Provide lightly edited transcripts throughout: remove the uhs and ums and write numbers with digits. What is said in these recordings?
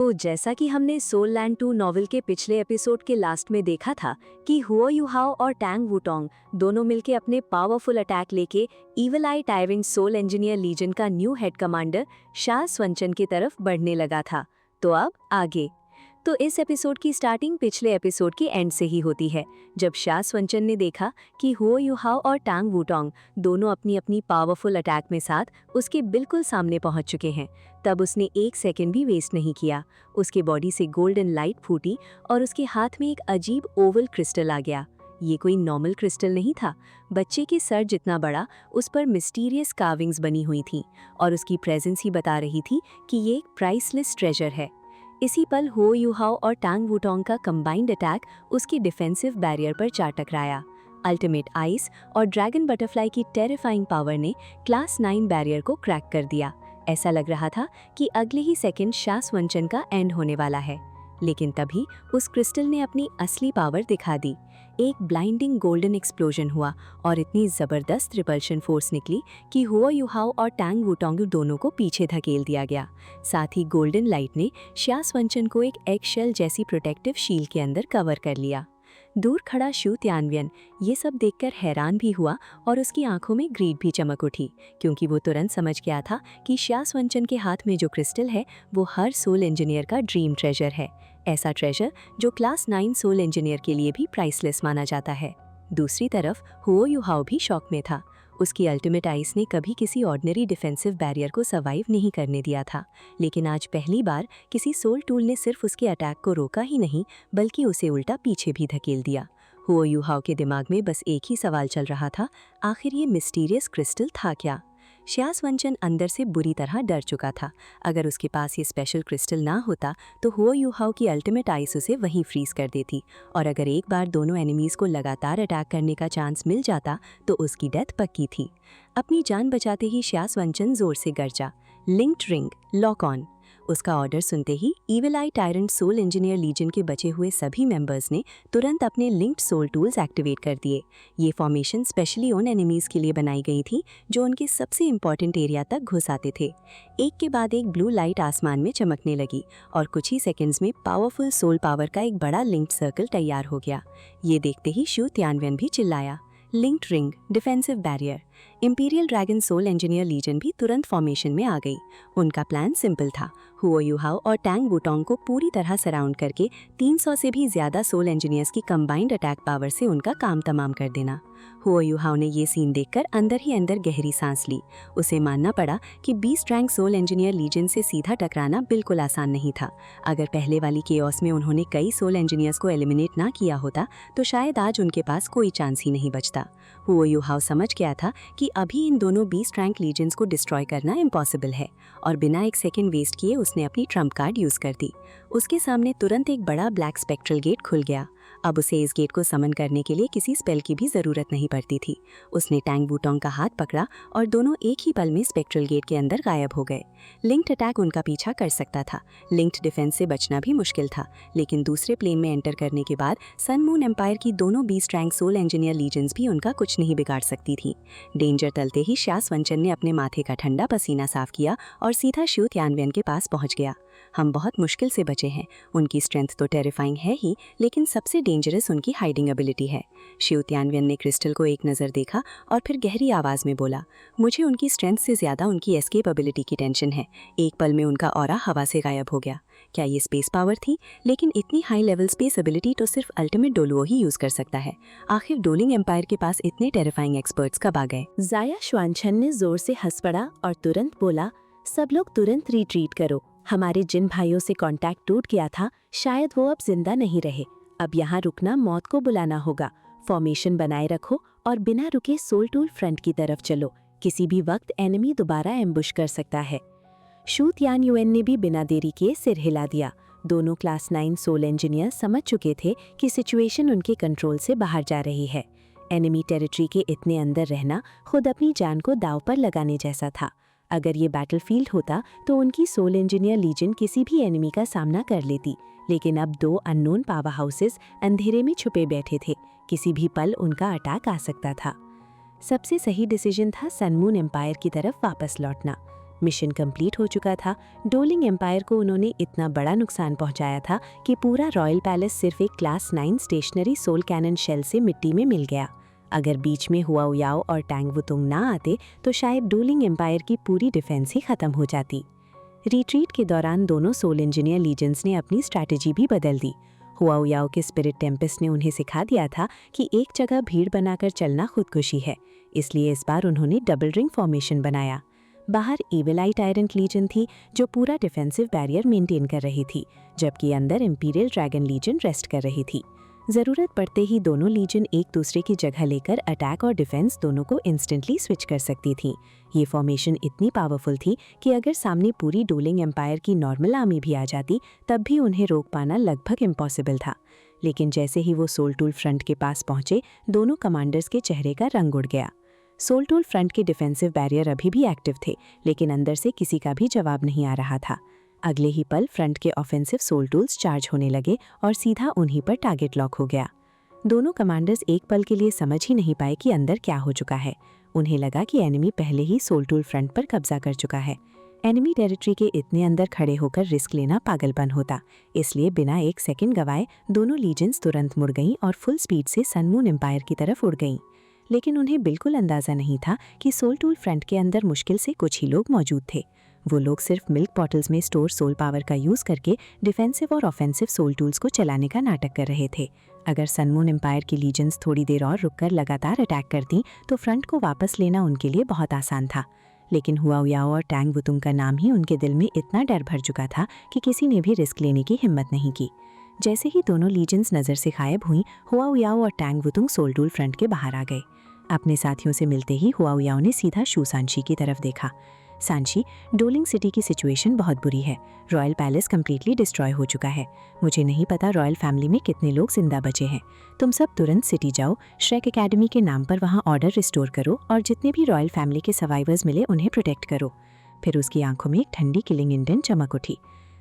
तो जैसा कि हमने सोल लैंड 2 नॉवल के पिछले एपिसोड के लास्ट में देखा था कि हुओ युहाओ और टैंग वुटोंग दोनों मिलकर अपने पावरफुल अटैक लेके इविल आई टायरेंट सोल इंजीनियर लीजन का न्यू हेड कमांडर शा स्वंचन की तरफ बढ़ने लगा था। तो अब आगे। तो इस एपिसोड की स्टार्टिंग पिछले एपिसोड के एंड से ही होती है, जब शा स्वंचन ने देखा कि हुओ युहाओ और टांग वुटोंग दोनों अपनी अपनी पावरफुल अटैक में साथ उसके बिल्कुल सामने पहुंच चुके हैं। तब उसने एक सेकंड भी वेस्ट नहीं किया। उसके बॉडी से गोल्डन लाइट फूटी और उसके हाथ में एक अजीब ओवल क्रिस्टल आ गया। ये कोई नॉर्मल क्रिस्टल नहीं था। बच्चे के सर जितना बड़ा, उस पर मिस्टीरियस कार्विंग्स बनी हुई थी और उसकी प्रेजेंस ही बता रही थी कि ये एक प्राइसलेस ट्रेजर है। इसी पल हुओ युहाओ और टांग वुटोंग का कंबाइंड अटैक उसके डिफेंसिव बैरियर पर जा टकराया। अल्टीमेट आइस और ड्रैगन बटरफ्लाई की टेरिफाइंग पावर ने क्लास 9 बैरियर को क्रैक कर दिया। ऐसा लग रहा था कि अगले ही सेकंड शा स्वंचन का एंड होने वाला है। लेकिन तभी उस क्रिस्टल ने अपनी असली पावर दिखा दी। एक ब्लाइंडिंग गोल्डन एक्सप्लोजन हुआ और इतनी जबरदस्त रिपल्शन फोर्स निकली कि हुओ युहाओ और टैंग वुटोंग दोनों को पीछे धकेल दिया गया। साथ ही गोल्डन लाइट ने शा स्वंचन को एक एग शेल जैसी प्रोटेक्टिव शील्ड के अंदर कवर कर लिया। दूर खड़ा शू त्यानव्यन ये सब देखकर हैरान भी हुआ और उसकी आंखों में ग्रीड भी चमक उठी, क्योंकि वो तुरंत समझ गया था कि शा स्वंचन के हाथ में जो क्रिस्टल है वो हर सोल इंजीनियर का ड्रीम ट्रेजर है। ऐसा ट्रेजर जो क्लास 9 सोल इंजीनियर के लिए भी प्राइसलेस माना जाता है। दूसरी तरफ हुओ युहाओ भी शॉक में था। उसकी अल्टीमेट आइस ने कभी किसी ऑर्डिनरी डिफेंसिव बैरियर को सर्वाइव नहीं करने दिया था, लेकिन आज पहली बार किसी सोल टूल ने सिर्फ उसके अटैक को रोका ही नहीं बल्कि उसे उल्टा पीछे भी धकेल दिया। हुओ युहाओ के दिमाग में बस एक ही सवाल चल रहा था, आखिर ये मिस्टीरियस क्रिस्टल था क्या? शा स्वंचन अंदर से बुरी तरह डर चुका था। अगर उसके पास ये स्पेशल क्रिस्टल ना होता तो हुओ युहाओ की अल्टीमेट आइस उसे वहीं फ्रीज कर देती, और अगर एक बार दोनों एनिमीज को लगातार अटैक करने का चांस मिल जाता तो उसकी डेथ पक्की थी। अपनी जान बचाते ही शा स्वंचन जोर से गरजा, लिंक्ड रिंग लॉक ऑन। उसका ऑर्डर सुनते ही इविल आई टायरेंट सोल इंजीनियर लीजन के बचे हुए सभी मेंबर्स ने तुरंत अपने लिंक्ड सोल टूल्स एक्टिवेट कर दिए। ये फॉर्मेशन स्पेशली उन एनिमीज के लिए बनाई गई थी जो उनके सबसे इंपॉर्टेंट एरिया तक घुस आते थे। एक के बाद एक ब्लू लाइट आसमान में चमकने लगी और कुछ ही सेकंड्स में पावरफुल सोल पावर का एक बड़ा लिंक्ड सर्कल तैयार हो गया। ये देखते ही शू त्यानव्यन भी चिल्लाया, linked ring defensive barrier. Imperial dragon soul engineer legion भी तुरंत फॉर्मेशन में आ गई। उनका प्लान सिंपल था, हुओ युहाओ और टैंग वुटोंग को पूरी तरह सराउंड करके 300 से भी ज्यादा सोल इंजीनियर्स की कंबाइंड अटैक पावर से उनका काम तमाम कर देना। हुओ युहाओ ने ये सीन देखकर अंदर ही अंदर गहरी सांस ली। उसे मानना पड़ा कि 20 रैंक सोल इंजीनियर लीजन से सीधा टकराना बिल्कुल आसान नहीं था। अगर पहले वाली केओस में उन्होंने कई सोल इंजीनियर्स को एलिमिनेट ना किया होता तो शायद आज उनके पास कोई चांस ही नहीं बचता। हुओ युहाओ समझ गया था कि अभी इन दोनों 20 रैंक लीजेंड्स को डिस्ट्रॉय करना इम्पॉसिबल है, और बिना एक सेकंड वेस्ट किए उसने अपनी ट्रम्प कार्ड यूज कर दी। उसके सामने तुरंत एक बड़ा ब्लैक स्पेक्ट्रल गेट खुल गया। अब उसे इस गेट को समन करने के लिए किसी स्पेल की भी जरूरत नहीं पड़ती थी। उसने टैंग वुटोंग का हाथ पकड़ा और दोनों एक ही पल में स्पेक्ट्रल गेट के अंदर गायब हो गए। लिंक्ड अटैक उनका पीछा कर सकता था, लिंक्ड डिफेंस से बचना भी मुश्किल था, लेकिन दूसरे प्लेन में एंटर करने के बाद सन मून एम्पायर की दोनों 20 रैंक सोल इंजीनियर लीजेंड्स भी उनका कुछ नहीं बिगाड़ सकती थी। डेंजर टलते ही शा स्वंचन ने अपने माथे का ठंडा पसीना साफ किया और सीधा शू त्यानव्यन के पास पहुंच गया। हम बहुत मुश्किल से बचे हैं। उनकी स्ट्रेंथ तो टेरिफाइंग है ही, लेकिन सबसे डेंजरस उनकी हाइडिंग एबिलिटी है। शू त्यानव्यन ने क्रिस्टल को एक नज़र देखा और फिर गहरी आवाज़ में बोला, मुझे उनकी स्ट्रेंथ से ज़्यादा उनकी एस्केप एबिलिटी की टेंशन है। एक पल में उनका ऑरा हवा से गायब हो गया। क्या ये स्पेस पावर थी? लेकिन इतनी हाई लेवल स्पेस एबिलिटी तो सिर्फ अल्टीमेट डोलुओ ही यूज कर सकता है। आखिर डोलिंग एम्पायर के पास इतने टेरिफाइंग एक्सपर्ट्स कब आ गए? जाया श्वानछन ने जोर से हंस पड़ा और तुरंत बोला, सब लोग तुरंत रिट्रीट करो। हमारे जिन भाइयों से कांटेक्ट टूट गया था शायद वो अब जिंदा नहीं रहे। अब यहाँ रुकना मौत को बुलाना होगा। फॉर्मेशन बनाए रखो और बिना रुके सोल टूल फ्रंट की तरफ चलो। किसी भी वक्त एनिमी दोबारा एम्बुश कर सकता है। शू त्यानयुएन ने भी बिना देरी किए सिर हिला दिया। दोनों क्लास 9 सोल इंजीनियर समझ चुके थे कि सिचुएशन उनके कंट्रोल से बाहर जा रही है। एनिमी टेरिटरी के इतने अंदर रहना खुद अपनी जान को दांव पर लगाने जैसा था। अगर ये बैटलफील्ड होता तो उनकी सोल इंजीनियर लीजन किसी भी एनिमी का सामना कर लेती, लेकिन अब दो अननोन पावर हाउसेस अंधेरे में छुपे बैठे थे। किसी भी पल उनका अटैक आ सकता था। सबसे सही डिसीजन था सन मून एम्पायर की तरफ वापस लौटना। मिशन कंप्लीट हो चुका था। डोलिंग एम्पायर को उन्होंने इतना बड़ा नुकसान पहुंचाया था कि पूरा रॉयल पैलेस सिर्फ एक class 9 stationary soul cannon shell से मिट्टी में मिल गया। अगर बीच में हुआओ याओ और टैंग वुतुंग ना आते तो शायद डोलिंग एम्पायर की पूरी डिफेंस ही खत्म हो जाती। रिट्रीट के दौरान दोनों सोल इंजीनियर लीजेंड्स ने अपनी स्ट्रैटेजी भी बदल दी। हुआओ याओ के स्पिरिट टेम्पेस्ट ने उन्हें सिखा दिया था कि एक जगह भीड़ बनाकर चलना खुदकुशी है, इसलिए इस बार उन्होंने डबल रिंग फॉर्मेशन बनाया। बाहर इविल आई टायरेंट लीजन थी जो पूरा डिफेंसिव बैरियर मेंटेन कर रही थी, जबकि अंदर इंपीरियल ड्रैगन लीजन रेस्ट कर रही थी। ज़रूरत पड़ते ही दोनों लीजन एक दूसरे की जगह लेकर अटैक और डिफेंस दोनों को इंस्टेंटली स्विच कर सकती थी। ये फॉर्मेशन इतनी पावरफुल थी कि अगर सामने पूरी डोलिंग एम्पायर की नॉर्मल आर्मी भी आ जाती तब भी उन्हें रोक पाना लगभग इम्पॉसिबल था। लेकिन जैसे ही वो सोल टूल फ्रंट के पास पहुंचे, दोनों कमांडर्स के चेहरे का रंग उड़ गया। सोल टूल फ्रंट के डिफेंसिव बैरियर अभी भी एक्टिव थे, लेकिन अंदर से किसी का भी जवाब नहीं आ रहा था। अगले ही पल फ्रंट के ऑफेंसिव सोल टूल्स चार्ज होने लगे और सीधा उन्हीं पर टारगेट लॉक हो गया। दोनों कमांडर्स एक पल के लिए समझ ही नहीं पाए कि अंदर क्या हो चुका है। उन्हें लगा कि एनिमी पहले ही सोल टूल फ्रंट पर कब्जा कर चुका है। एनिमी टेरिटरी के इतने अंदर खड़े होकर रिस्क लेना पागलपन होता, इसलिए बिना एक सेकंड गवाए दोनों लीजेंड्स तुरंत मुड़ गईं और फुल स्पीड से सन मून एम्पायर की तरफ उड़ गईं। लेकिन उन्हें बिल्कुल अंदाजा नहीं था कि सोल टूल फ्रंट के अंदर मुश्किल से कुछ ही लोग मौजूद थे। वो लोग सिर्फ मिल्क बॉटल्स में स्टोर सोल पावर का यूज़ करके डिफेंसिव और ऑफेंसिव सोल टूल्स को चलाने का नाटक कर रहे थे। अगर सन मून एम्पायर की लीजेंड्स थोड़ी देर और रुककर लगातार अटैक करती तो फ्रंट को वापस लेना उनके लिए बहुत आसान था। लेकिन हुआओ याओ और टैंग वुतुंग का नाम ही उनके दिल में इतना डर भर चुका था कि किसी ने भी रिस्क लेने की हिम्मत नहीं की। जैसे ही दोनों लीजेंड्स नज़र से गायब हुई, हुआओ याओ और टैंग वुतुंग सोल टूल फ्रंट के बाहर आ गए। अपने साथियों से मिलते ही हुआओ याओ ने सीधा शू सांशी की तरफ देखा। सांशी, डोलिंग सिटी की सिचुएशन बहुत बुरी है। रॉयल पैलेस कम्प्लीटली डिस्ट्रॉय हो चुका है। मुझे नहीं पता रॉयल फैमिली में कितने लोग जिंदा बचे हैं। तुम सब तुरंत सिटी जाओ, श्रेक एकेडमी के नाम पर वहाँ ऑर्डर रिस्टोर करो और जितने भी रॉयल फैमिली के सर्वाइवर्स मिले उन्हें प्रोटेक्ट करो। फिर उसकी आंखों में एक ठंडी किलिंग इंटेंट चमक उठी।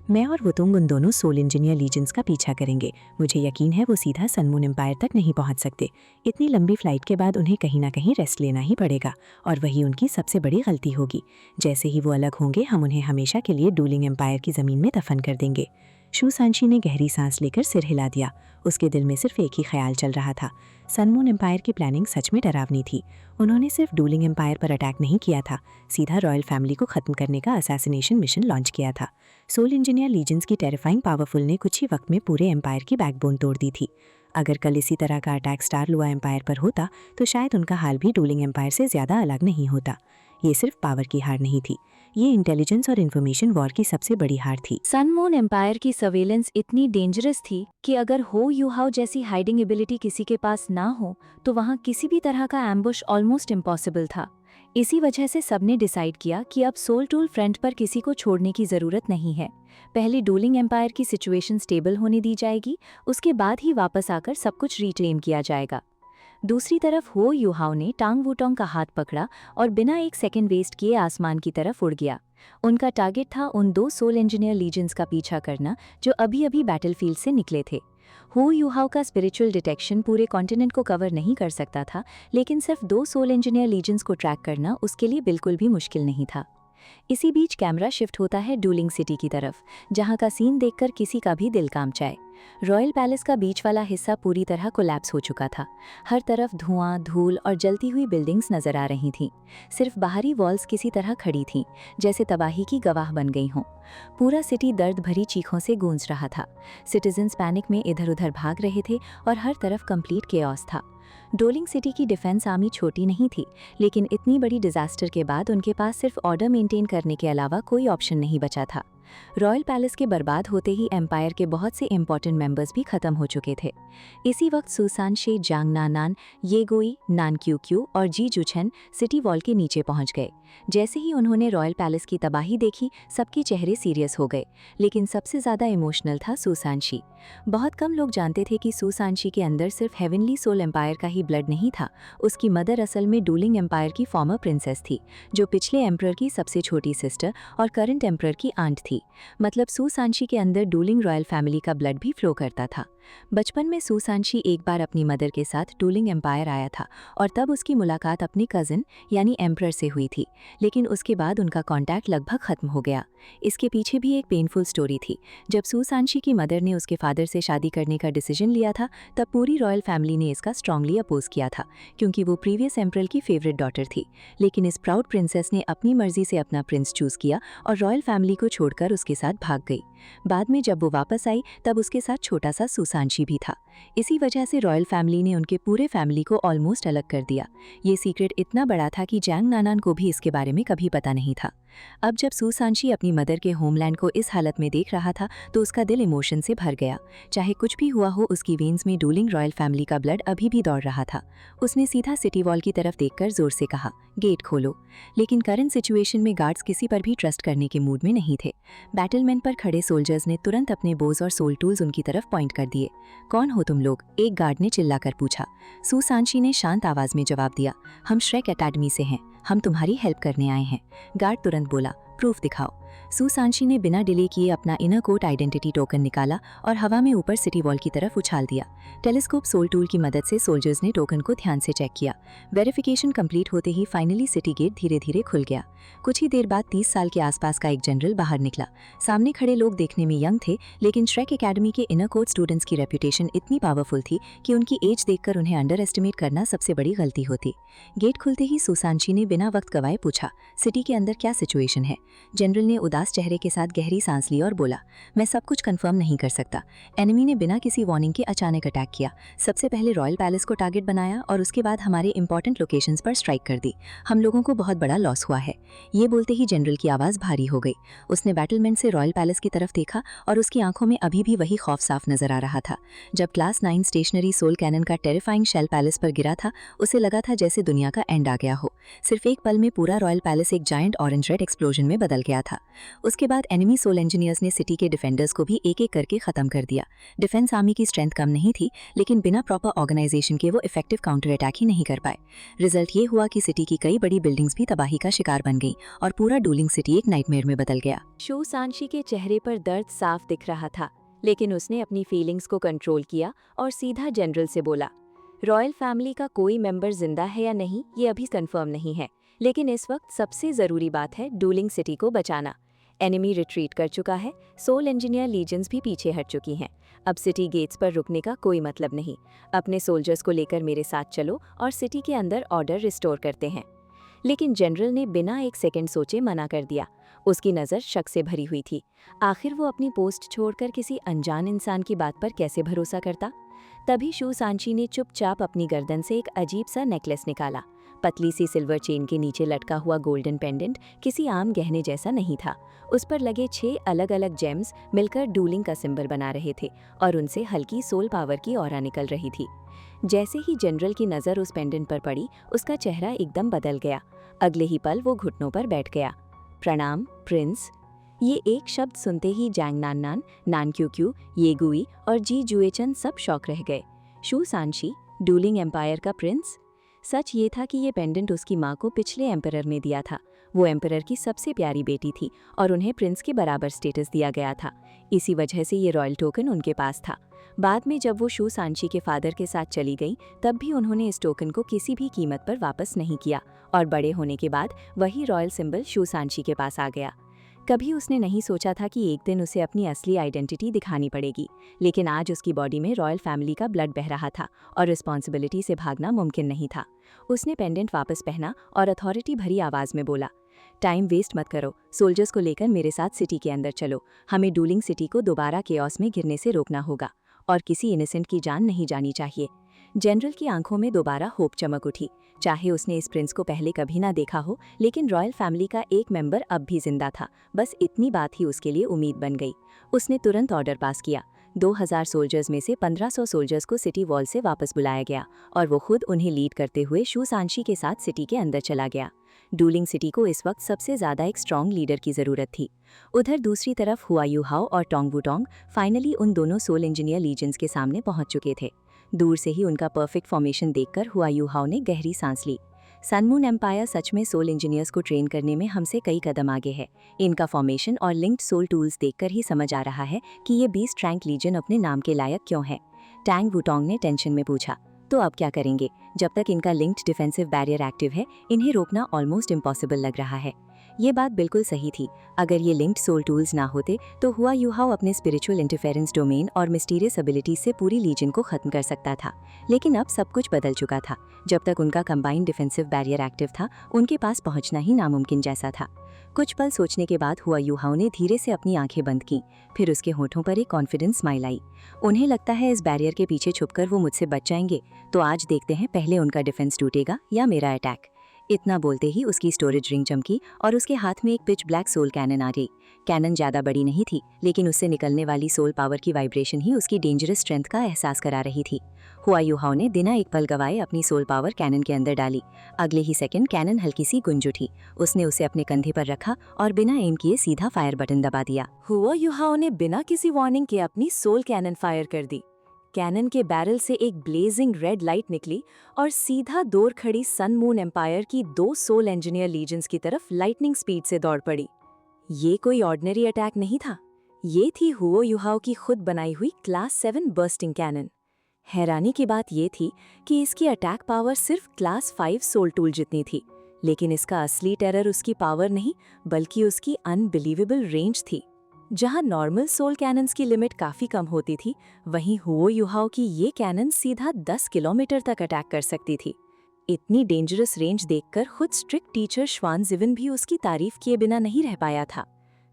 मैं और वुतुंग उन दोनों सोल इंजीनियर लीजेंड्स का पीछा करेंगे। मुझे यकीन है वो सीधा सन मून एम्पायर तक नहीं पहुंच सकते। इतनी लंबी फ्लाइट के बाद उन्हें कहीं ना कहीं रेस्ट लेना ही पड़ेगा और वही उनकी सबसे बड़ी गलती होगी। जैसे ही वो अलग होंगे हम उन्हें हमेशा के लिए डोलिंग एम्पायर की ज़मीन में दफन कर देंगे। शू सांशी ने गहरी सांस लेकर सिर हिला दिया। उसके दिल में सिर्फ एक ही ख्याल चल रहा था। सन मून एम्पायर की प्लानिंग सच में डरावनी थी। उन्होंने सिर्फ डोलिंग एम्पायर पर अटैक नहीं किया था, सीधा रॉयल फैमिली को खत्म करने का असैसिनेशन मिशन लॉन्च किया था। सोल इंजीनियर लीजेंड्स की टेरिफाइंग पावरफुल ने कुछ ही वक्त में पूरे एम्पायर की बैकबोन तोड़ दी थी। अगर कल इसी तरह का अटैक स्टार लुआ एम्पायर पर होता तो शायद उनका हाल भी डोलिंग एम्पायर से ज़्यादा अलग नहीं होता। ये सिर्फ पावर की हार नहीं थी, ये इंटेलिजेंस और इन्फॉर्मेशन वॉर की सबसे बड़ी हार थी। सन मून एम्पायर की सर्वेलेंस इतनी डेंजरस थी कि अगर हो यूहाओ जैसी हाइडिंग एबिलिटी किसी के पास ना हो तो वहाँ किसी भी तरह का एम्बुश ऑलमोस्ट इम्पॉसिबल था। इसी वजह से सबने डिसाइड किया कि अब सोल टूल फ्रंट पर किसी को छोड़ने की ज़रूरत नहीं है। पहले डोलिंग एम्पायर की सिचुएशन स्टेबल होने दी जाएगी, उसके बाद ही वापस आकर सब कुछ रिक्लेम किया जाएगा। दूसरी तरफ हो यूहाओ ने टांग वुटोंग का हाथ पकड़ा और बिना एक सेकंड वेस्ट किए आसमान की तरफ उड़ गया। उनका टारगेट था उन 2 सोल इंजीनियर लीजेंड्स का पीछा करना जो अभी अभी बैटलफील्ड से निकले थे। हो यूहाओ का स्पिरिचुअल डिटेक्शन पूरे कॉन्टिनेंट को कवर नहीं कर सकता था, लेकिन सिर्फ 2 सोल इंजीनियर लीजेंड्स को ट्रैक करना उसके लिए बिल्कुल भी मुश्किल नहीं था। इसी बीच कैमरा शिफ्ट होता है डूलिंग सिटी की तरफ, जहां का सीन देखकर किसी का भी दिल कांप जाए। रॉयल पैलेस का बीच वाला हिस्सा पूरी तरह कोलैप्स हो चुका था। हर तरफ धुआं, धूल और जलती हुई बिल्डिंग्स नजर आ रही थीं। सिर्फ बाहरी वॉल्स किसी तरह खड़ी थीं, जैसे तबाही की गवाह बन गई हों। पूरा सिटी दर्द भरी चीखों से गूंज रहा था। सिटीजन्स पैनिक में इधर उधर भाग रहे थे और हर तरफ कंप्लीट केओस था। डोलिंग सिटी की डिफेंस आर्मी छोटी नहीं थी, लेकिन इतनी बड़ी डिजास्टर के बाद उनके पास सिर्फ ऑर्डर मेंटेन करने के अलावा कोई ऑप्शन नहीं बचा था। रॉयल पैलेस के बर्बाद होते ही एम्पायर के बहुत से इंपॉर्टेंट मेंबर्स भी खत्म हो चुके थे। इसी वक्त सुसान शे, जांग नानान, येगोई, नान क्यू क्यू और जी जुछन सिटी वॉल के नीचे पहुंच गए। जैसे ही उन्होंने रॉयल पैलेस की तबाही देखी, सबके चेहरे सीरियस हो गए, लेकिन सबसे ज़्यादा इमोशनल था सुसान शी। बहुत कम लोग जानते थे कि सुसान शी के अंदर सिर्फ हेवनली सोल एम्पायर का ही ब्लड नहीं था। उसकी मदर असल में डूलिंग एम्पायर की फॉर्मर प्रिंसेस थी, जो पिछले एम्परर की सबसे छोटी सिस्टर और करंट एम्परर की आंट थी। थी, मतलब सुसांशी के अंदर डूलिंग रॉयल फैमिली का ब्लड भी फ्लो करता था। बचपन में सुसांशी एक बार अपनी मदर के साथ डूलिंग एम्पायर आया था और तब उसकी मुलाकात अपनी कजिन यानी एम्परर से हुई थी, लेकिन उसके बाद उनका कॉन्टैक्ट लगभग खत्म हो गया। इसके पीछे भी एक पेनफुल स्टोरी थी। जब सुसांशी की मदर ने उसके फादर से शादी करने का डिसीजन लिया था, तब पूरी रॉयल फैमिली ने इसका स्ट्रांगली अपोज किया था, क्योंकि वो प्रीवियस एम्परर की फेवरेट डॉटर थी। लेकिन इस प्राउड प्रिंसेस ने अपनी मर्जी से अपना प्रिंस चूज किया और रॉयल फैमिली को छोड़कर उसके साथ भाग गई। बाद में जब वो वापस आई, तब उसके साथ छोटा सा सुसांशी भी था। इसी वजह से रॉयल फैमिली ने उनके पूरे फैमिली को ऑलमोस्ट अलग कर दिया। ये सीक्रेट इतना बड़ा था कि जैंग नानान को भी इसके बारे में कभी पता नहीं था। अब जब सुसांशी अपनी मदर के होमलैंड को इस हालत में देख रहा था, तो उसका दिल इमोशन से भर गया। चाहे कुछ भी हुआ हो, उसकी वेन्स में डूलिंग रॉयल फैमिली का ब्लड अभी भी दौड़ रहा था। उसने सीधा सिटी वॉल की तरफ देखकर जोर से कहा, गेट खोलो। लेकिन करंट सिचुएशन में गार्ड्स किसी पर भी ट्रस्ट करने के मूड में नहीं थे। बैटलमेंट पर खड़े सोल्जर्स ने तुरंत अपने बोज और सोल टूल्स उनकी तरफ पॉइंट कर दिए। कौन हो तुम लोग? एक गार्ड ने चिल्लाकर पूछा। सुसांशी ने शांत आवाज में जवाब दिया, हम श्रेक एकेडमी से हैं, हम तुम्हारी हेल्प करने आए हैं। गार्ड तुरंत बोला, प्रूफ दिखाओ। सुसांशी ने बिना डिले किए अपना इनर कोट आइडेंटिटी टोकन निकाला और हवा में ऊपर सिटी वॉल की तरफ उछाल दिया। टेलीस्कोप सोल टूल की मदद से सोल्जर्स ने टोकन को ध्यान से चेक किया। वेरिफिकेशन कंप्लीट होते ही फाइनली सिटी गेट धीरे धीरे खुल गया। कुछ ही देर बाद 30 साल के आसपास का एक जनरल बाहर निकला। सामने खड़े लोग देखने में यंग थे, लेकिन श्रेक एकेडमी के इनर कोट स्टूडेंट्स की रेपुटेशन इतनी पावरफुल थी कि उनकी एज देखकर उन्हें अंडर एस्टिमेट करना सबसे बड़ी गलती होती। गेट खुलते ही सुसांशी ने बिना वक्त गवाए पूछा, सिटी के अंदर क्या सिचुएशन है? जनरल ने उदास चेहरे के साथ गहरी सांस ली और बोला, मैं सब कुछ कंफर्म नहीं कर सकता। एनिमी ने बिना किसी वार्निंग के अचानक अटैक किया। सबसे पहले रॉयल पैलेस को टारगेट बनाया और उसके बाद हमारे इंपॉर्टेंट लोकेशंस पर स्ट्राइक कर दी। हम लोगों को बहुत बड़ा लॉस हुआ है। ये बोलते ही जनरल की आवाज़ भारी हो गई। उसने बैटलमेंट से रॉयल पैलेस की तरफ देखा और उसकी आंखों में अभी भी वही खौफ साफ नजर आ रहा था। जब क्लास 9 स्टेशनरी सोल कैनन का टेरिफाइंग शेल पैलेस पर गिरा था, उसे लगा था जैसे दुनिया का एंड आ गया हो। सिर्फ एक पल में पूरा रॉयल पैलेस एक जायंट ऑरेंज रेड एक्सप्लोजन में बदल गया था। उसके बाद एनिमी सोल इंजीनियर्स ने सिटी के डिफेंडर्स को भी एक एक करके खत्म कर दिया। डिफेंस आर्मी की स्ट्रेंथ कम नहीं थी, लेकिन बिना प्रॉपर ऑर्गेनाइजेशन के वो इफेक्टिव काउंटर अटैक ही नहीं कर पाए। रिजल्ट ये हुआ कि सिटी की कई बड़ी बिल्डिंग्स भी तबाही का शिकार बन गई और पूरा डूलिंग सिटी एक नाइटमेयर में बदल गया। सुसांशी के चेहरे पर दर्द साफ दिख रहा था, लेकिन उसने अपनी फीलिंग्स को कंट्रोल किया और सीधा जनरल से बोला, रॉयल फैमिली का कोई मेंबर जिंदा है या नहीं ये अभी कंफर्म नहीं है, लेकिन इस वक्त सबसे जरूरी बात है डूलिंग सिटी को बचाना। एनिमी रिट्रीट कर चुका है, सोल इंजीनियर लीजेंड्स भी पीछे हट चुकी हैं। अब सिटी गेट्स पर रुकने का कोई मतलब नहीं। अपने सोल्जर्स को लेकर मेरे साथ चलो और सिटी के अंदर ऑर्डर रिस्टोर करते हैं। लेकिन जनरल ने बिना एक सेकंड सोचे मना कर दिया। उसकी नज़र शक से भरी हुई थी। आखिर वो अपनी पोस्ट छोड़कर किसी अनजान इंसान की बात पर कैसे भरोसा करता? तभी सुसांशी ने चुपचाप अपनी गर्दन से एक अजीब सा नेकलेस निकाला। पतली सी सिल्वर चेन के नीचे लटका हुआ गोल्डन पेंडेंट किसी आम गहने जैसा नहीं था। उस पर लगे 6 अलग अलग जेम्स मिलकर डूलिंग का सिंबल बना रहे थे और उनसे हल्की सोल पावर की ऑरा निकल रही थी। जैसे ही जनरल की नज़र उस पेंडेंट पर पड़ी, उसका चेहरा एकदम बदल गया। अगले ही पल वो घुटनों पर बैठ गया। प्रणाम प्रिंस। ये एक शब्द सुनते ही जैंग नाननान, नान क्यू, ये गुई और जी जुएचन सब शौक रह गए। सुसांशी, डूलिंग एम्पायर का प्रिंस? सच ये था कि ये पेंडेंट उसकी माँ को पिछले एम्परर ने दिया था। वो एम्परर की सबसे प्यारी बेटी थी और उन्हें प्रिंस के बराबर स्टेटस दिया गया था। इसी वजह से ये रॉयल टोकन उनके पास था। बाद में जब वो सुसांशी के फादर के साथ चली गई, तब भी उन्होंने इस टोकन को किसी भी कीमत पर वापस नहीं किया और बड़े होने के बाद वही रॉयल सिंबल सुसांशी के पास आ गया। कभी उसने नहीं सोचा था कि एक दिन उसे अपनी असली आइडेंटिटी दिखानी पड़ेगी, लेकिन आज उसकी बॉडी में रॉयल फैमिली का ब्लड बह रहा था और रिस्पॉन्सिबिलिटी से भागना मुमकिन नहीं था। उसने पेंडेंट वापस पहना और अथॉरिटी भरी आवाज़ में बोला, टाइम वेस्ट मत करो, सोल्जर्स को लेकर मेरे साथ सिटी के अंदर चलो। हमें डूलिंग सिटी को दोबारा केओस में गिरने से रोकना होगा और किसी इनोसेंट की जान नहीं जानी चाहिए। जनरल की आंखों में दोबारा होप चमक उठी। चाहे उसने इस प्रिंस को पहले कभी ना देखा हो, लेकिन रॉयल फैमिली का एक मेंबर अब भी जिंदा था। बस इतनी बात ही उसके लिए उम्मीद बन गई। उसने तुरंत ऑर्डर पास किया। 2000 सोल्जर्स में से 1500 सोल्जर्स को सिटी वॉल से वापस बुलाया गया और वो खुद उन्हें लीड करते हुए सुसांशी के साथ सिटी के अंदर चला गया। डूलिंग सिटी को इस वक्त सबसे ज़्यादा एक स्ट्रॉन्ग लीडर की ज़रूरत थी। उधर दूसरी तरफ हुआ यूहाओ और टोंग वुटोंग फाइनली उन दोनों सोल इंजीनियर लीजेंड्स के सामने पहुंच चुके थे। दूर से ही उनका परफेक्ट फॉर्मेशन देखकर हुआ यूहाओ ने गहरी सांस ली। सन मून एम्पायर सच में सोल इंजीनियर्स को ट्रेन करने में हमसे कई कदम आगे है। इनका फॉर्मेशन और लिंक्ड सोल टूल्स देखकर ही समझ आ रहा है कि ये बीस्ट रैंक लीजन अपने नाम के लायक क्यों है। टैंग वुटोंग ने टेंशन में पूछा, तो अब क्या करेंगे? जब तक इनका लिंक्ड डिफेंसिव बैरियर एक्टिव है, इन्हें रोकना ऑलमोस्ट इम्पॉसिबल लग रहा है। ये बात बिल्कुल सही थी। अगर ये लिंक्ड सोल टूल्स ना होते तो हुआ यूहाओ अपने स्पिरिचुअल इंटरफेरेंस डोमेन और मिस्टीरियस एबिलिटीज से पूरी लीजन को खत्म कर सकता था। लेकिन अब सब कुछ बदल चुका था। जब तक उनका कंबाइंड डिफेंसिव बैरियर एक्टिव था, उनके पास पहुंचना ही नामुमकिन जैसा था। कुछ पल सोचने के बाद हुआ यूहाओ ने धीरे से अपनी आंखें बंद की। फिर उसके होठों पर एक कॉन्फिडेंस स्माइल आई। उन्हें लगता है इस बैरियर के पीछे छुपकर वो मुझसे बच जाएंगे। तो आज देखते हैं पहले उनका डिफेंस टूटेगा या मेरा अटैक। इतना बोलते ही उसकी स्टोरेज रिंग चमकी और उसके हाथ में एक पिच ब्लैक सोल कैनन आ गई। कैनन ज़्यादा बड़ी नहीं थी, लेकिन उससे निकलने वाली सोल पावर की वाइब्रेशन ही उसकी डेंजरस स्ट्रेंथ का एहसास करा रही थी। हुआ यूहाओ ने बिना एक पल गवाए अपनी सोल पावर कैनन के अंदर डाली। अगले ही सेकंड कैनन हल्की सी गुंज उठी। उसने उसे अपने कंधे पर रखा और बिना एम किए सीधा फायर बटन दबा दिया। हुआ यूहाओ ने बिना किसी वार्निंग के अपनी सोल कैनन फायर कर दी। कैनन के बैरल से एक ब्लेजिंग रेड लाइट निकली और सीधा दूर खड़ी सन मून एम्पायर की 2 सोल इंजीनियर लीजन्स की तरफ लाइटनिंग स्पीड से दौड़ पड़ी। ये कोई ऑर्डिनरी अटैक नहीं था। ये थी हुओ यूहाओ की खुद बनाई हुई क्लास 7 बर्स्टिंग कैनन। हैरानी की बात ये थी कि इसकी अटैक पावर सिर्फ क्लास 5 सोल टूल जितनी थी, लेकिन इसका असली टेरर उसकी पावर नहीं बल्कि उसकी अनबिलीवेबल रेंज थी। जहां नॉर्मल सोल कैनन्स की लिमिट काफी कम होती थी, वहीं हुओ यूहाओ की ये कैनन सीधा 10 किलोमीटर तक अटैक कर सकती थी। इतनी डेंजरस रेंज देखकर खुद स्ट्रिक्ट टीचर श्वान जिविन भी उसकी तारीफ किए बिना नहीं रह पाया था।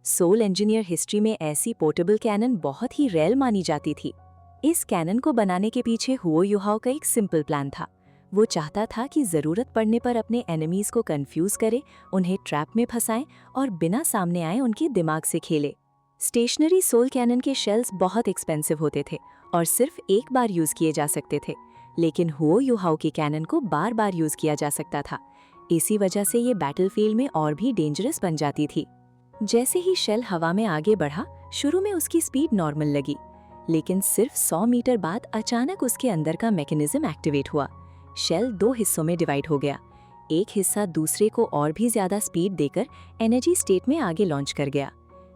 सोल इंजीनियर हिस्ट्री में ऐसी पोर्टेबल कैनन बहुत ही रेयर मानी जाती थी। इस कैनन को बनाने के पीछे हुओ यूहाओ का एक सिंपल प्लान था। वो चाहता था कि जरूरत पड़ने पर अपने एनिमीज को कंफ्यूज करे, उन्हें ट्रैप में फंसाएं और बिना सामने आए उनके दिमाग से खेले। स्टेशनरी सोल कैनन के शेल्स बहुत एक्सपेंसिव होते थे और सिर्फ एक बार यूज किए जा सकते थे, लेकिन हुओ यूहाओ की कैनन को बार बार यूज किया जा सकता था। इसी वजह से ये बैटलफील्ड में और भी डेंजरस बन जाती थी। जैसे ही शेल हवा में आगे बढ़ा, शुरू में उसकी स्पीड नॉर्मल लगी, लेकिन सिर्फ 100 मीटर बाद अचानक उसके अंदर का मैकेनिज्म एक्टिवेट हुआ। शेल 2 हिस्सों में डिवाइड हो गया। एक हिस्सा दूसरे को और भी ज्यादा स्पीड देकर एनर्जी स्टेट में आगे लॉन्च कर गया।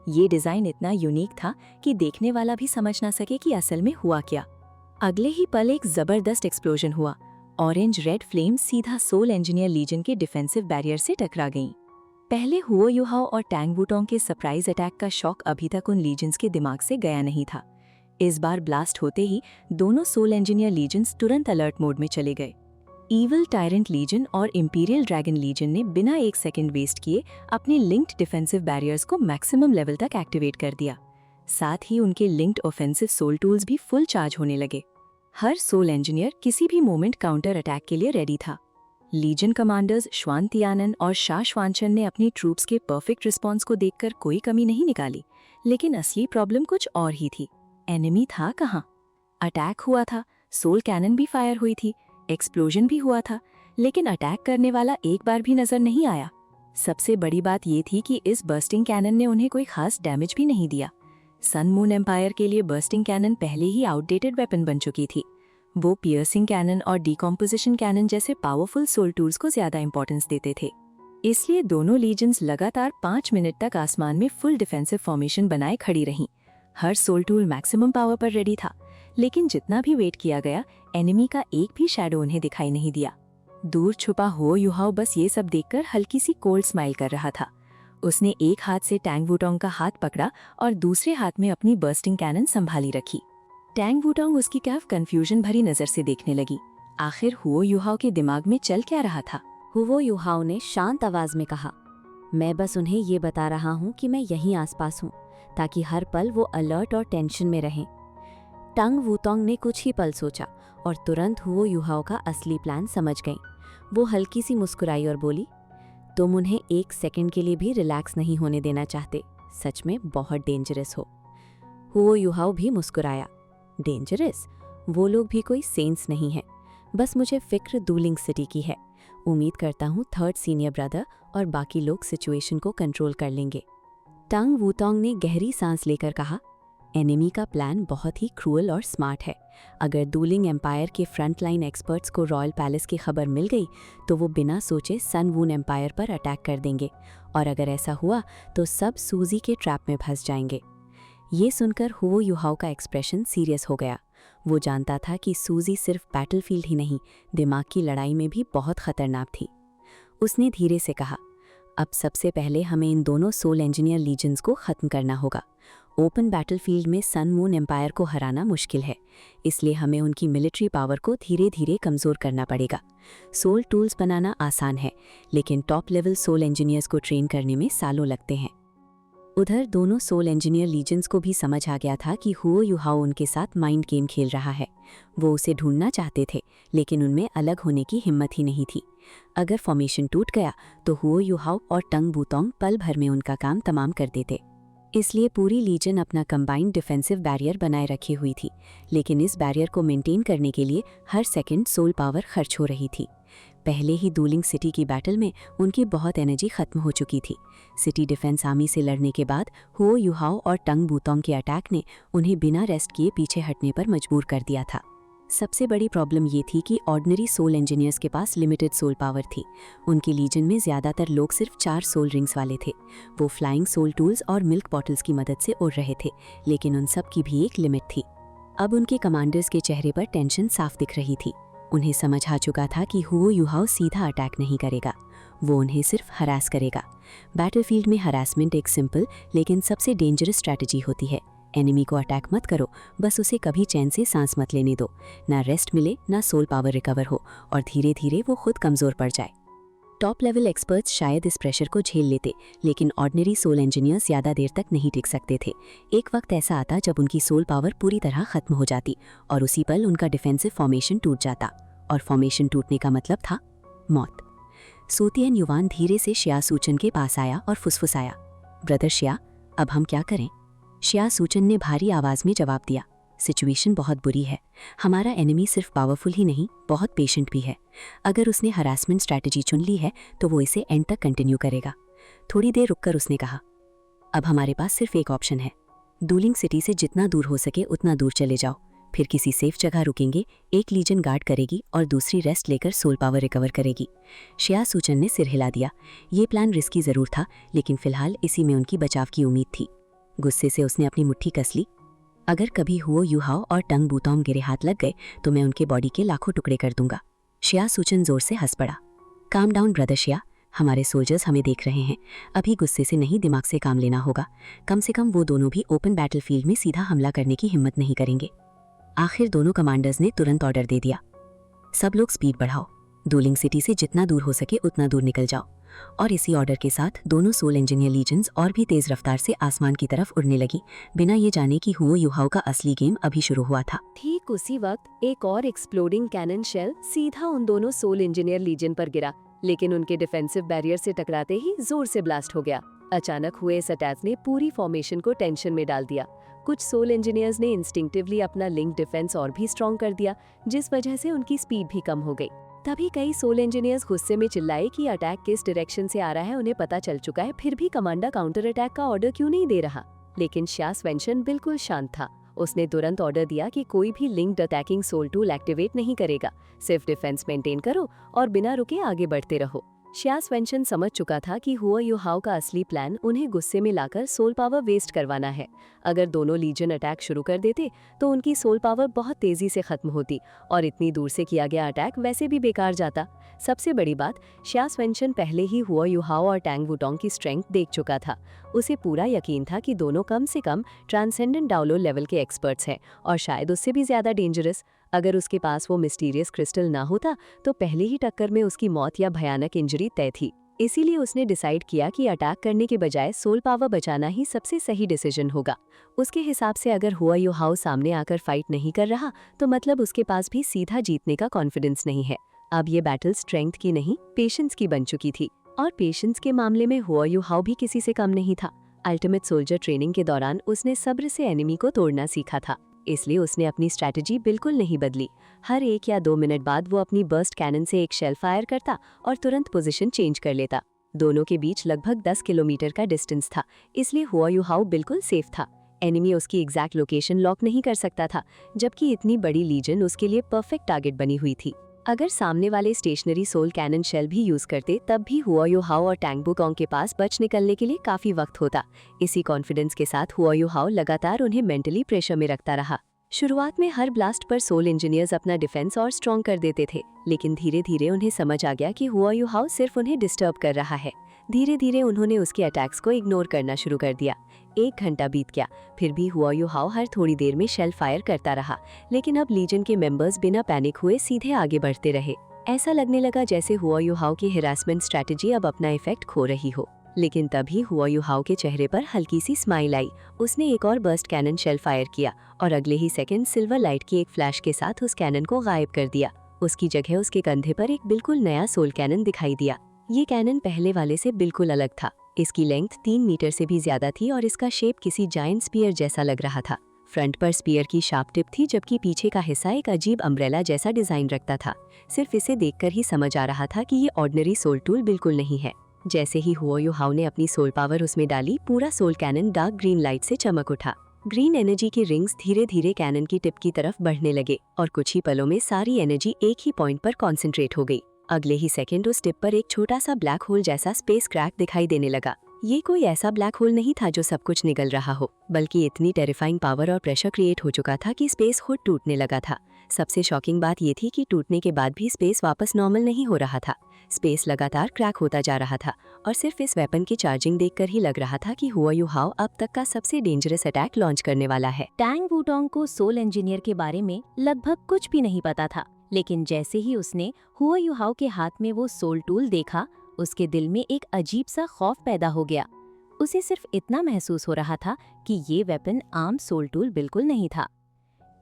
ये डिजाइन इतना यूनिक था कि देखने वाला भी समझ ना सके कि असल में हुआ क्या। अगले ही पल एक जबरदस्त एक्सप्लोजन हुआ। ऑरेंज रेड फ्लेम सीधा सोल इंजीनियर लीजन के डिफेंसिव बैरियर से टकरा गईं। पहले हुओ यूहाओ और टैंग वुटोंग के सरप्राइज अटैक का शॉक अभी तक उन लीजन्स के दिमाग से गया नहीं था। इस बार ब्लास्ट होते ही दोनों सोल इंजीनियर लीजन्स तुरंत अलर्ट मोड में चले गए। ईवल टायरेंट लीजन और इंपीरियल ड्रैगन लीजन ने बिना एक सेकंड वेस्ट किए अपने लिंक्ड डिफेंसिव बैरियर्स को मैक्सिमम लेवल तक एक्टिवेट कर दिया। साथ ही उनके लिंक्ड ऑफेंसिव सोल टूल्स भी फुल चार्ज होने लगे। हर सोल इंजीनियर किसी भी मोमेंट काउंटर अटैक के लिए रेडी था। लीजन कमांडर्स श्वान तियानन और शा श्वानचन ने अपनी ट्रूप्स के परफेक्ट रिस्पॉन्स को देखकर कोई कमी नहीं निकाली, लेकिन असली प्रॉब्लम कुछ और ही थी। एनिमी था कहाँ? अटैक हुआ था, सोल कैनन भी फायर हुई थी, एक्सप्लोजन भी हुआ था, लेकिन अटैक करने वाला एक बार भी नजर नहीं आया। सबसे बड़ी बात ये थी कि इस बर्स्टिंग कैनन ने उन्हें कोई खास डैमेज भी नहीं दिया। सन मून एम्पायर के लिए बर्स्टिंग कैनन पहले ही आउटडेटेड वेपन बन चुकी थी। वो पियर्सिंग कैनन और डिकॉम्पोजिशन कैनन जैसे पावरफुल सोल टूल्स को ज्यादा इंपॉर्टेंस देते थे। इसलिए दोनों लीजन्स लगातार 5 मिनट तक आसमान में फुल डिफेंसिव फॉर्मेशन बनाए खड़ी रहीं। हर सोल टूल मैक्सिमम पावर पर रेडी था, लेकिन जितना भी वेट किया गया, एनिमी का एक भी शैडो उन्हें दिखाई नहीं दिया। दूर छुपा हुओ यूहाओ बस ये सब देखकर हल्की सी कोल्ड स्माइल कर रहा था। उसने एक हाथ से टैंग वुटोंग का हाथ पकड़ा और दूसरे हाथ में अपनी बर्स्टिंग कैनन संभाली रखी। टैंग वुटोंग उसकी कैफ कंफ्यूजन भरी नजर से देखने लगी। आखिर हुओ यूहाओ के दिमाग में चल क्या रहा था? हुओ यूहाओ ने शांत आवाज में कहा, मैं बस उन्हें ये बता रहा हूँ कि मैं यहीं आसपास हूँ, ताकि हर पल वो अलर्ट और टेंशन में रहें। टंग वुटोंग ने कुछ ही पल सोचा और तुरंत हुओ यूहाओ का असली प्लान समझ गई। वो हल्की सी मुस्कुराई और बोली, तुम उन्हें एक सेकंड के लिए भी रिलैक्स नहीं होने देना चाहते। सच में बहुत डेंजरस हो। हुओ यूहाओ भी मुस्कुराया। डेंजरस? वो लोग भी कोई सेंस नहीं है। बस मुझे फिक्र दूलिंग सिटी की है। उम्मीद करता हूँ थर्ड सीनियर ब्रदर और बाकी लोग सिचुएशन को कंट्रोल कर लेंगे। टंग वुटोंग ने गहरी सांस लेकर कहा, एनिमी का प्लान बहुत ही क्रूअल और स्मार्ट है। अगर डूलिंग एम्पायर के फ्रंटलाइन एक्सपर्ट्स को रॉयल पैलेस की खबर मिल गई तो वो बिना सोचे सन वून एम्पायर पर अटैक कर देंगे, और अगर ऐसा हुआ तो सब सूजी के ट्रैप में फंस जाएंगे। ये सुनकर हुओ युहाओ का एक्सप्रेशन सीरियस हो गया। वो जानता था कि सूजी सिर्फ बैटलफील्ड ही नहीं, दिमाग की लड़ाई में भी बहुत खतरनाक थी। उसने धीरे से कहा, अब सबसे पहले हमें इन दोनों सोल इंजीनियर लीजेंड्स को ख़त्म करना होगा। ओपन बैटलफील्ड में सन मून एम्पायर को हराना मुश्किल है, इसलिए हमें उनकी मिलिट्री पावर को धीरे धीरे कमज़ोर करना पड़ेगा। सोल टूल्स बनाना आसान है, लेकिन टॉप लेवल सोल इंजीनियर्स को ट्रेन करने में सालों लगते हैं। उधर दोनों सोल इंजीनियर लीजेंड्स को भी समझ आ गया था कि हुओ युहाओ उनके साथ माइंड गेम खेल रहा है। वो उसे ढूंढना चाहते थे, लेकिन उनमें अलग होने की हिम्मत ही नहीं थी। अगर फॉर्मेशन टूट गया तो हुओ युहाओ और टंग बूतोंग पल भर में उनका काम तमाम कर देते। इसलिए पूरी लीजन अपना कंबाइंड डिफेंसिव बैरियर बनाए रखी हुई थी, लेकिन इस बैरियर को मेंटेन करने के लिए हर सेकंड सोल पावर खर्च हो रही थी। पहले ही डूलिंग सिटी की बैटल में उनकी बहुत एनर्जी खत्म हो चुकी थी। सिटी डिफेंस आर्मी से लड़ने के बाद हुओ युहाओ और टंग बूतोंग के अटैक ने उन्हें बिना रेस्ट किए पीछे हटने पर मजबूर कर दिया था। सबसे बड़ी प्रॉब्लम ये थी कि ऑर्डिनरी सोल इंजीनियर्स के पास लिमिटेड सोल पावर थी। उनकी लीजन में ज़्यादातर लोग सिर्फ 4 सोल रिंग्स वाले थे। वो फ्लाइंग सोल टूल्स और मिल्क बॉटल्स की मदद से उड़ रहे थे, लेकिन उन सब की भी एक लिमिट थी। अब उनके कमांडर्स के चेहरे पर टेंशन साफ दिख रही थी। उन्हें समझ आ चुका था कि हुओ युहाओ सीधा अटैक नहीं करेगा, वो उन्हें सिर्फ हरास करेगा। बैटलफील्ड में हरासमेंट एक सिंपल लेकिन सबसे डेंजरस स्ट्रैटेजी होती है। एनिमी को अटैक मत करो, बस उसे कभी चैन से सांस मत लेने दो। ना रेस्ट मिले, ना सोल पावर रिकवर हो, और धीरे धीरे वो खुद कमज़ोर पड़ जाए। टॉप लेवल एक्सपर्ट्स शायद इस प्रेशर को झेल लेते, लेकिन ऑर्डिनरी सोल इंजीनियर्स ज़्यादा देर तक नहीं टिक सकते थे। एक वक्त ऐसा आता जब उनकी सोल पावर पूरी तरह खत्म हो जाती, और उसी पल उनका डिफेंसिव फॉर्मेशन टूट जाता, और फॉर्मेशन टूटने का मतलब था मौत। सूतियन युवान धीरे से शिया सूचन के पास आया और फुसफुसाया, ब्रदर शिया, अब हम क्या करें? शिया सूचन ने भारी आवाज़ में जवाब दिया, सिचुएशन बहुत बुरी है। हमारा एनिमी सिर्फ पावरफुल ही नहीं, बहुत पेशेंट भी है। अगर उसने हरासमेंट स्ट्रैटेजी चुन ली है तो वो इसे एंड तक कंटिन्यू करेगा। थोड़ी देर रुककर उसने कहा, अब हमारे पास सिर्फ एक ऑप्शन है। डूलिंग सिटी से जितना दूर हो सके उतना दूर चले जाओ, फिर किसी सेफ जगह रुकेंगे। एक लीजन गार्ड करेगी और दूसरी रेस्ट लेकर सोल पावर रिकवर करेगी। शिया सूचन ने सिर हिला दिया। ये प्लान रिस्की ज़रूर था, लेकिन फिलहाल इसी में उनकी बचाव की उम्मीद थी। गुस्से से उसने अपनी मुट्ठी कस ली। अगर कभी हुओ युहाओ और टंग बूतोंग गिरे हाथ लग गए तो मैं उनके बॉडी के लाखों टुकड़े कर दूंगा। शिया सूचन जोर से हंस पड़ा। काम डाउन ब्रदर शिया, हमारे सोल्जर्स हमें देख रहे हैं। अभी गुस्से से नहीं, दिमाग से काम लेना होगा। कम से कम वो दोनों भी ओपन बैटलफील्ड में सीधा हमला करने की हिम्मत नहीं करेंगे। आखिर दोनों कमांडर्स ने तुरंत ऑर्डर दे दिया, सब लोग स्पीड बढ़ाओ, डूलिंग सिटी से जितना दूर हो सके उतना दूर निकल जाओ। और इसी ऑर्डर के साथ दोनों सोल इंजीनियर लीजेंड्स और भी तेज रफ्तार से आसमान की तरफ उड़ने लगी, बिना ये जाने कि हुओ युहाओ का असली गेम अभी शुरू हुआ था। ठीक उसी वक्त एक और एक्सप्लोडिंग कैनन शेल सीधा उन दोनों सोल इंजीनियर लीजन पर गिरा, लेकिन उनके डिफेंसिव बैरियर से टकराते ही जोर से ब्लास्ट हो गया। अचानक हुए इस अटैक ने पूरी फॉर्मेशन को टेंशन में डाल दिया। कुछ सोल इंजीनियर्स ने इंस्टिंक्टिवली अपना लिंक डिफेंस और भी स्ट्रॉन्ग कर दिया, जिस वजह से उनकी स्पीड भी कम हो गई। तभी कई सोल इंजीनियर्स गुस्से में चिल्लाए कि अटैक किस डायरेक्शन से आ रहा है उन्हें पता चल चुका है, फिर भी कमांडर काउंटर अटैक का ऑर्डर क्यों नहीं दे रहा। लेकिन शिया सूचन बिल्कुल शांत था। उसने तुरंत ऑर्डर दिया कि कोई भी linked attacking soul tool activate नहीं करेगा, सिर्फ डिफेंस मेंटेन करो और बिना रुके आगे बढ़ते रहो। शिया सूचन समझ चुका था कि हुओ युहाओ का असली प्लान उन्हें गुस्से में लाकर सोल पावर वेस्ट करवाना है। अगर दोनों लीजन अटैक शुरू कर देते तो उनकी सोल पावर बहुत तेजी से खत्म होती और इतनी दूर से किया गया अटैक वैसे भी बेकार जाता। सबसे बड़ी बात, शिया सूचन पहले ही हुओ युहाओ और टैंग वुटोंग की स्ट्रेंथ देख चुका था। उसे पूरा यकीन था कि दोनों कम से कम ट्रांसेंडेंट डाओलो लेवल के एक्सपर्ट्स हैं, और शायद उससे भी ज्यादा डेंजरस। अगर उसके पास वो मिस्टीरियस क्रिस्टल ना होता तो पहले ही टक्कर में उसकी मौत या भयानक इंजरी तय थी। इसीलिए उसने डिसाइड किया कि अटैक करने के बजाय सोल पावर बचाना ही सबसे सही डिसीजन होगा। उसके हिसाब से अगर हुओ युहाओ सामने आकर फाइट नहीं कर रहा तो मतलब उसके पास भी सीधा जीतने का कॉन्फिडेंस नहीं है। अब ये बैटल स्ट्रेंथ की नहीं, पेशेंस की बन चुकी थी, और पेशेंस के मामले में हुओ युहाओ भी किसी से कम नहीं था। अल्टीमेट सोल्जर ट्रेनिंग के दौरान उसने सब्र से एनिमी को तोड़ना सीखा था, इसलिए उसने अपनी स्ट्रैटेजी बिल्कुल नहीं बदली। हर 1 या 2 मिनट बाद वो अपनी बर्स्ट कैनन से एक शेल फायर करता और तुरंत पोजीशन चेंज कर लेता। दोनों के बीच लगभग 10 किलोमीटर का डिस्टेंस था, इसलिए हुओ युहाओ बिल्कुल सेफ था। एनिमी उसकी एग्जैक्ट लोकेशन लॉक नहीं कर सकता था, जबकि इतनी बड़ी लीजन उसके लिए परफेक्ट टारगेट बनी हुई थी। अगर सामने वाले स्टेशनरी सोल कैनन शेल भी यूज करते, तब भी हुआ यू हाओ और टैंग वुटोंग के पास बच निकलने के लिए काफी वक्त होता। इसी कॉन्फिडेंस के साथ हुआ यू हाओ लगातार उन्हें मेंटली प्रेशर में रखता रहा। शुरुआत में हर ब्लास्ट पर सोल इंजीनियर्स अपना डिफेंस और स्ट्रॉन्ग कर देते थे, लेकिन धीरे धीरे उन्हें समझ आ गया कि हुआ यू हाओ सिर्फ उन्हें डिस्टर्ब कर रहा है। धीरे धीरे उन्होंने उसके अटैक्स को इग्नोर करना शुरू कर दिया। 1 घंटा बीत गया, फिर भी हुआ यू हाओ हर थोड़ी देर में शेल फायर करता रहा, लेकिन अब लीजन के मेंबर्स बिना पैनिक हुए सीधे आगे बढ़ते रहे। ऐसा लगने लगा जैसे हुआ यू हाओ की हिरासमेंट स्ट्रैटेजी अब अपना इफेक्ट खो रही हो। लेकिन तभी हुआ यू हाओ के चेहरे पर हल्की सी स्माइल आई। उसने एक और बर्स्ट कैनन शेल फायर किया और अगले ही सेकंड सिल्वर लाइट की एक फ्लैश के साथ उस कैनन को गायब कर दिया। उसकी जगह उसके कंधे पर एक बिल्कुल नया सोल कैनन दिखाई दिया। ये कैनन पहले वाले से बिल्कुल अलग था। इसकी लेंथ 3 मीटर से भी ज्यादा थी और इसका शेप किसी जायंट स्पीयर जैसा लग रहा था। फ्रंट पर स्पीयर की शार्प टिप थी, जबकि पीछे का हिस्सा एक अजीब अम्ब्रेला जैसा डिजाइन रखता था। सिर्फ इसे देखकर ही समझ आ रहा था कि ये ऑर्डिनरी सोल टूल बिल्कुल नहीं है। जैसे ही हुआ यू हाओ ने अपनी सोल पावर उसमें डाली, पूरा soul cannon dark green light से चमक उठा। ग्रीन एनर्जी के रिंग्स धीरे धीरे कैनन की टिप की तरफ बढ़ने लगे और कुछ ही पलों में सारी एनर्जी एक ही पॉइंट पर कॉन्सेंट्रेट हो गई। अगले ही सेकंड उस टिप पर एक छोटा सा ब्लैक होल जैसा स्पेस क्रैक दिखाई देने लगा। ये कोई ऐसा ब्लैक होल नहीं था जो सब कुछ निगल रहा हो, बल्कि इतनी टेरिफाइंग पावर और प्रेशर क्रिएट हो चुका था कि स्पेस खुद टूटने लगा था। सबसे शॉकिंग बात ये थी कि टूटने के बाद भी स्पेस वापस नॉर्मल नहीं हो रहा था। स्पेस लगातार क्रैक होता जा रहा था और सिर्फ इस वेपन की चार्जिंग देखकर ही लग रहा था कि हुआ यू हाओ अब तक का सबसे डेंजरस अटैक लॉन्च करने वाला है। टैंग वुटोंग को सोल इंजीनियर के बारे में लगभग कुछ भी नहीं पता था, लेकिन जैसे ही उसने हुआ यू हाओ के हाथ में वो सोल टूल देखा, उसके दिल में एक अजीब सा खौफ पैदा हो गया। उसे सिर्फ इतना महसूस हो रहा था कि ये वेपन आम सोल टूल बिल्कुल नहीं था।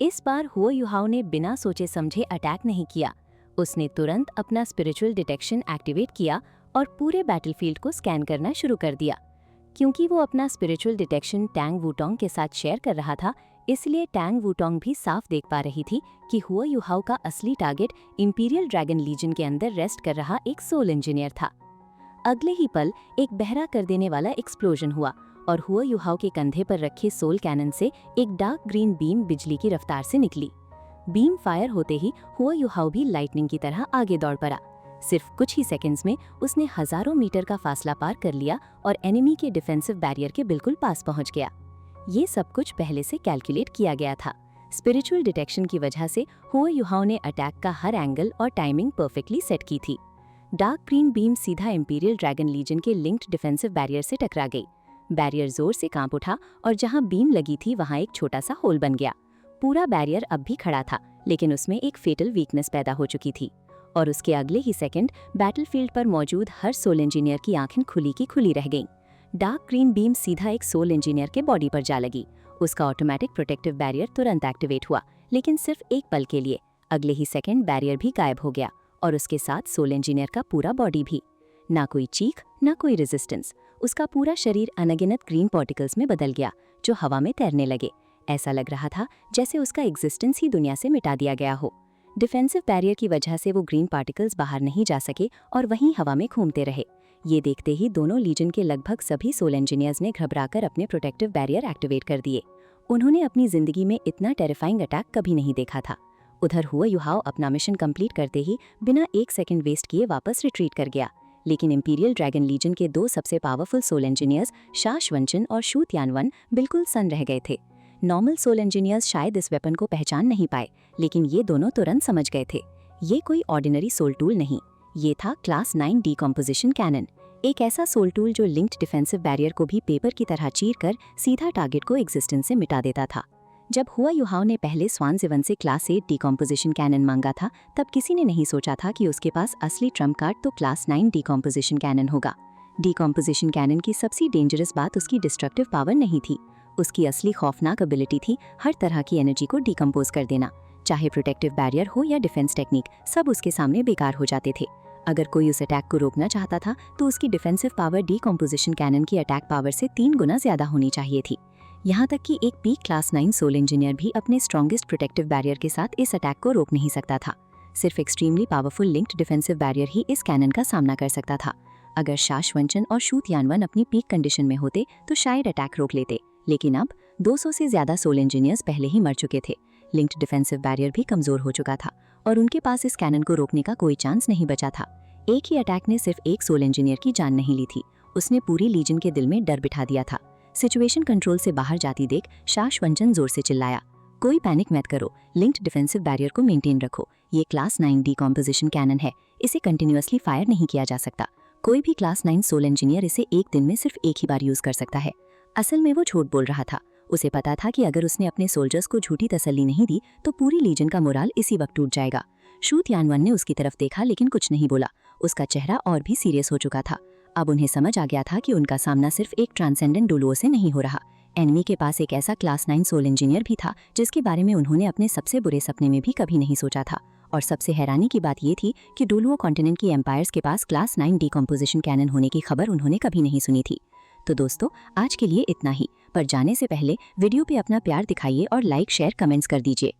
इस बार हुआ यू हाओ ने बिना सोचे समझे अटैक नहीं किया। उसने तुरंत अपना स्पिरिचुअल डिटेक्शन एक्टिवेट किया और पूरे बैटलफील्ड को स्कैन करना शुरू कर दिया। क्योंकि वो अपना स्पिरिचुअल डिटेक्शन टैंग वुटोंग के साथ शेयर कर रहा था, इसलिए टैंग वुटोंग भी साफ देख पा रही थी कि हुआ यू हाओ का असली टारगेट इंपीरियल ड्रैगन लीजन के अंदर रेस्ट कर रहा एक सोल इंजीनियर था। अगले ही पल एक बहरा कर देने वाला एक्सप्लोजन हुआ और हुआ यू हाओ के कंधे पर रखे सोल कैनन से एक डार्क ग्रीन बीम बिजली की रफ्तार से निकली। बीम फायर होते ही हुआ यू हाओ भी लाइटनिंग की तरह आगे दौड़ पड़ा। सिर्फ कुछ ही सेकंड्स में उसने हजारों मीटर का फासला पार कर लिया और एनिमी के डिफेंसिव बैरियर के बिल्कुल पास पहुंच गया। ये सब कुछ पहले से कैलकुलेट किया गया था। स्पिरिचुअल डिटेक्शन की वजह से हुआ यू हाओ ने अटैक का हर एंगल और टाइमिंग परफेक्टली सेट की थी। डार्क ग्रीन बीम सीधा इंपीरियल ड्रैगन लीजन के लिंक्ड डिफेंसिव बैरियर से टकरा गई। बैरियर जोर से कांप उठा और जहां बीम लगी थी वहां एक छोटा सा होल बन गया। पूरा बैरियर अब भी खड़ा था, लेकिन उसमें एक फेटल वीकनेस पैदा हो चुकी थी और उसके अगले ही सेकंड बैटलफील्ड पर मौजूद हर सोल इंजीनियर की आंखें खुली की खुली रह गईं। डार्क ग्रीन बीम सीधा एक सोल इंजीनियर के बॉडी पर जा लगी। उसका ऑटोमेटिक प्रोटेक्टिव बैरियर तुरंत एक्टिवेट हुआ, लेकिन सिर्फ एक पल के लिए। अगले ही सेकंड बैरियर भी गायब हो गया और उसके साथ सोल इंजीनियर का पूरा बॉडी भी। ना कोई चीख, ना कोई रेजिस्टेंस। उसका पूरा शरीर अनगिनत ग्रीन पार्टिकल्स में बदल गया जो हवा में तैरने लगे। ऐसा लग रहा था जैसे उसका एग्जिस्टेंस ही दुनिया से मिटा दिया गया हो। डिफेंसिव बैरियर की वजह से वो ग्रीन पार्टिकल्स बाहर नहीं जा सके और वहीं हवा में घूमते रहे। ये देखते ही दोनों लीजन के लगभग सभी सोल इंजीनियर्स ने घबराकर अपने प्रोटेक्टिव बैरियर एक्टिवेट कर दिए। उन्होंने अपनी जिंदगी में इतना टेरिफाइंग अटैक कभी नहीं देखा था। उधर हुआ यू हाओ अपना मिशन कंप्लीट करते ही बिना एक सेकंड वेस्ट किए वापस रिट्रीट कर गया। लेकिन इंपीरियल ड्रैगन लीजन के 2 सबसे पावरफुल सोल इंजीनियर्स शा श्वंचन और शू तियानवन बिल्कुल सन रह गए थे। नॉर्मल सोल इंजीनियर्स शायद इस वेपन को पहचान नहीं पाए, लेकिन ये दोनों तुरंत समझ गए थे। ये कोई ऑर्डिनरी सोल टूल नहीं, ये था क्लास 9 डीकम्पोजिशन कैनन। एक ऐसा सोल टूल जो लिंक्ड डिफेंसिव बैरियर को भी पेपर की तरह चीर कर सीधा टारगेट को एग्जिस्टेंस से मिटा देता था। जब हुआ यू हाओ ने पहले स्वानज़िवन से क्लास 8 डीकम्पोजिशन कैनन मांगा था, तब किसी ने नहीं सोचा था कि उसके पास असली ट्रम्प कार्ड तो क्लास 9 डीकम्पोजिशन कैनन होगा। डीकम्पोजिशन कैनन की सबसे डेंजरस बात उसकी डिस्ट्रक्टिव पावर नहीं थी, उसकी असली खौफनाक एबिलिटी थी हर तरह की एनर्जी को डीकम्पोज कर देना। चाहे प्रोटेक्टिव बैरियर हो या डिफेंस टेक्निक, सब उसके सामने बेकार हो जाते थे। अगर कोई उस अटैक को रोकना चाहता था तो उसकी डिफेंसिव पावर डीकम्पोजिशन कैनन की अटैक पावर से 3 गुना ज्यादा होनी चाहिए थी। यहाँ तक कि एक पीक क्लास 9 सोल इंजीनियर भी अपने स्ट्रॉन्गेस्ट प्रोटेक्टिव बैरियर के साथ इस अटैक को रोक नहीं सकता था। सिर्फ extremely powerful linked defensive barrier ही इस कैनन का सामना कर सकता था। अगर शा श्वंचन और शू तियानवन अपनी पीक कंडीशन में होते तो शायद अटैक रोक लेते, लेकिन अब 200 से ज्यादा सोल इंजीनियर्स पहले ही मर चुके थे। लिंक्ड डिफेंसिव बैरियर भी कमजोर हो चुका था और उनके पास इस कैनन को रोकने का कोई चांस नहीं बचा था। एक ही अटैक ने सिर्फ एक सोल इंजीनियर की जान नहीं ली थी, उसने पूरी लीजन के दिल में डर बिठा दिया था। सिचुएशन कंट्रोल से बाहर जाती देख शाश्वंजन जोर से चिल्लाया, कोई पैनिक मत करो, लिंक्ड डिफेंसिव बैरियर को मेंटेन रखो। ये क्लास 9 डीकॉम्पोजिशन कैनन है, इसे कंटिन्यूअसली फायर नहीं किया जा सकता। कोई भी क्लास 9 सोल इंजीनियर इसे एक दिन में सिर्फ एक ही बार यूज कर सकता है। असल में वो झूठ बोल रहा था। उसे पता था कि अगर उसने अपने सोल्जर्स को झूठी तसल्ली नहीं दी तो पूरी लीजन का मोराल इसी वक्त टूट जाएगा। शू तियानवन ने उसकी तरफ देखा लेकिन कुछ नहीं बोला। उसका चेहरा और भी सीरियस हो चुका था। अब उन्हें समझ आ गया था कि उनका सामना सिर्फ एक ट्रांसेंडेंट डुलुओ से नहीं हो रहा। एनिमी के पास एक ऐसा क्लास 9 सोल इंजीनियर भी था जिसके बारे में उन्होंने अपने सबसे बुरे सपने में भी कभी नहीं सोचा था। और सबसे हैरानी की बात ये थी कि डुलुओ कॉन्टिनेंट की एम्पायर्स के पास क्लास 9 डीकॉम्पोजिशन कैनन होने की खबर उन्होंने कभी नहीं सुनी थी। तो दोस्तों, आज के लिए इतना ही, पर जाने से पहले वीडियो पे अपना प्यार दिखाइए और लाइक शेयर कमेंट्स कर दीजिए।